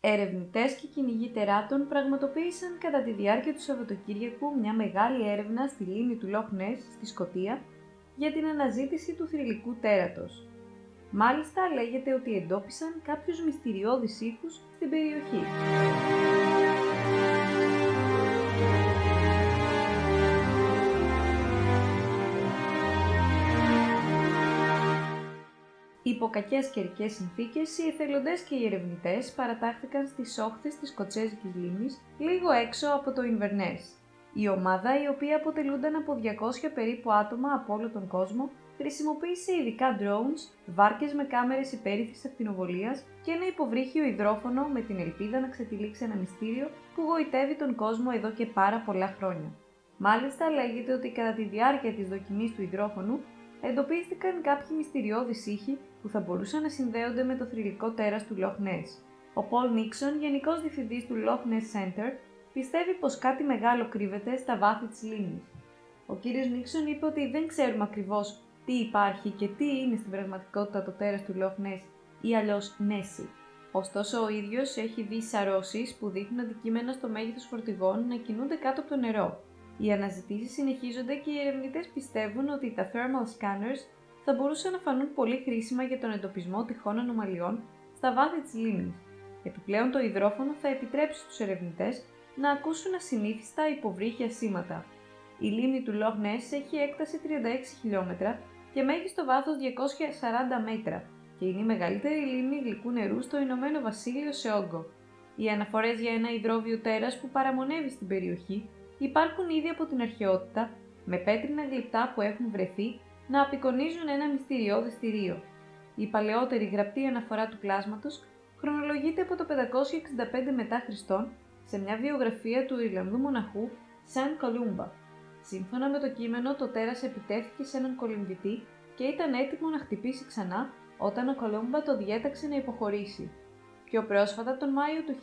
Ερευνητές και κυνηγοί τεράτων πραγματοποίησαν κατά τη διάρκεια του Σαββατοκύριακου μια μεγάλη έρευνα στη λίμνη του Λοχ Νες στη Σκωτία για την αναζήτηση του θρυλικού τέρατος. Μάλιστα λέγεται ότι εντόπισαν κάποιους μυστηριώδεις ήχους στην περιοχή. Υπό κακές καιρικές συνθήκες, οι εθελοντές και οι ερευνητές παρατάχθηκαν στις όχθες της Σκοτσέζικης λίμνης, λίγο έξω από το Ινβερνές. Η ομάδα, η οποία αποτελούνταν από 200 περίπου άτομα από όλο τον κόσμο, χρησιμοποίησε ειδικά drones, βάρκες με κάμερες υπέρυθρης ακτινοβολίας και ένα υποβρύχιο υδρόφωνο με την ελπίδα να ξετυλίξει ένα μυστήριο που γοητεύει τον κόσμο εδώ και πάρα πολλά χρόνια. Μάλιστα, λέγεται ότι κατά τη διάρκεια της δοκιμής του υδρόφωνου εντοπίστηκαν κάποιοι μυστηριώδεις ήχοι που θα μπορούσαν να συνδέονται με το θρυλικό τέρας του Loch Ness. Ο Paul Nixon, γενικός διευθυντής του Loch Ness Center, πιστεύει πως κάτι μεγάλο κρύβεται στα βάθη της λίμνης. Ο κ. Nixon είπε ότι δεν ξέρουμε ακριβώς τι υπάρχει και τι είναι στην πραγματικότητα το τέρας του Loch Ness ή αλλιώς Nessie. Ωστόσο, ο ίδιος έχει δει σαρώσεις που δείχνουν αντικείμενα στο μέγεθος φορτηγών να κινούνται κάτω από το νερό. Οι αναζητήσεις συνεχίζονται και οι ερευνητές πιστεύουν ότι τα thermal scanners θα μπορούσαν να φανούν πολύ χρήσιμα για τον εντοπισμό τυχόν ανομαλιών στα βάθη της λίμνης. Επιπλέον, το υδρόφωνο θα επιτρέψει στους ερευνητές να ακούσουν ασυνήθιστα υποβρύχια σήματα. Η λίμνη του Loch Ness έχει έκταση 36 χιλιόμετρα και μέγιστο βάθος 240 μέτρα και είναι η μεγαλύτερη λίμνη γλυκού νερού στο Ηνωμένο Βασίλειο σε όγκο. Οι αναφορές για ένα υδρόβιο τέρας που παραμονεύει στην περιοχή υπάρχουν ήδη από την αρχαιότητα, με πέτρινα γλυπτά που έχουν βρεθεί να απεικονίζουν ένα μυστηριώδες θηρίο. Η παλαιότερη γραπτή αναφορά του κλάσματος χρονολογείται από το 565 μετά Χριστόν σε μια βιογραφία του Ιρλανδού μοναχού Σαν Κολούμπα. Σύμφωνα με το κείμενο, το τέρας επιτέθηκε σε έναν κολυμβητή και ήταν έτοιμο να χτυπήσει ξανά όταν ο Κολούμπα το διέταξε να υποχωρήσει. Πιο πρόσφατα, τον Μάιο του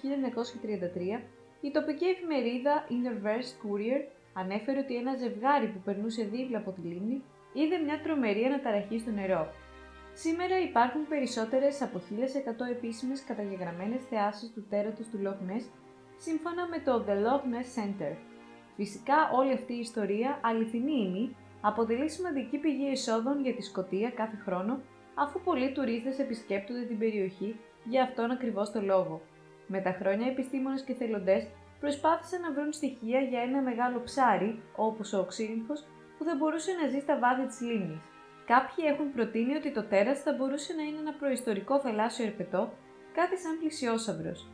1933, η τοπική εφημερίδα Inverse Courier ανέφερε ότι ένα ζευγάρι που περνούσε δίπλα από τη λίμνη είδε μια τρομερή αναταραχή στο νερό. Σήμερα υπάρχουν περισσότερες από 1.100 επίσημες καταγεγραμμένες θεάσεις του τέρατος του Loch Ness, σύμφωνα με το The Loch Ness Center. Φυσικά, όλη αυτή η ιστορία, αληθινή ή μη, αποτελεί σημαντική πηγή εσόδων για τη Σκωτία κάθε χρόνο, αφού πολλοί τουρίστες επισκέπτονται την περιοχή για αυτόν ακριβώς το λόγο. Με τα χρόνια, επιστήμονες και θελοντές προσπάθησαν να βρουν στοιχεία για ένα μεγάλο ψάρι, όπως ο οξύριγχος, που θα μπορούσε να ζει στα βάθη της λίμνης. Κάποιοι έχουν προτείνει ότι το τέρας θα μπορούσε να είναι ένα προϊστορικό θαλάσσιο ερπετό, κάτι σαν πλησιόσαυρος.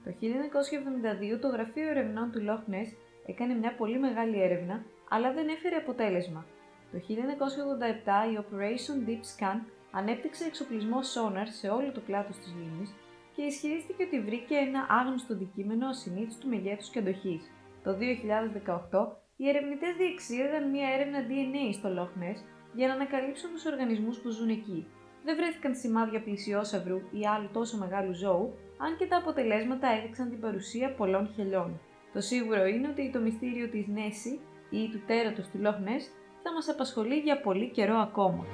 Το 1972 το Γραφείο Ερευνών του Loch Ness έκανε μια πολύ μεγάλη έρευνα, αλλά δεν έφερε αποτέλεσμα. Το 1987 η Operation Deep Scan ανέπτυξε εξοπλισμό sonar σε όλο το πλάτος της λίμνης και ισχυρίστηκε ότι βρήκε ένα άγνωστο αντικείμενο ασυνήθιστου μεγέθους και αντοχής. Το 2018 οι ερευνητές διεξήγαγαν μια έρευνα DNA στο Loch Ness για να ανακαλύψουν τους οργανισμούς που ζουν εκεί. Δεν βρέθηκαν σημάδια πλησιόσαυρου ή άλλου τόσο μεγάλου ζώου, αν και τα αποτελέσματα έδειξαν την παρουσία πολλών χελιών. Το σίγουρο είναι ότι το μυστήριο της Nessie ή του τέρατος του Loch Ness θα μας απασχολεί για πολύ καιρό ακόμα.